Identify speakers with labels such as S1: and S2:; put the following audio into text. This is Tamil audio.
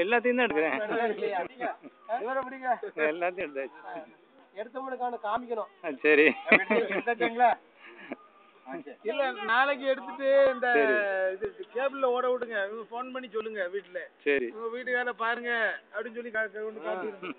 S1: எல்லாத்தையும் தான் எடுக்கிறேன். எல்லாத்தையும் எடுத்தாச்சு.
S2: காமிக்கணும்.
S1: சரி
S2: இல்ல நாளைக்கு எடுத்துட்டு இந்த கேபிள்ல ஓட விடுங்க. போன் பண்ணி சொல்லுங்க வீட்டுல.
S1: சரி
S2: உங்க வீட்டுக்கார பாருங்க அப்படின்னு சொல்லி காட்டிடுங்க.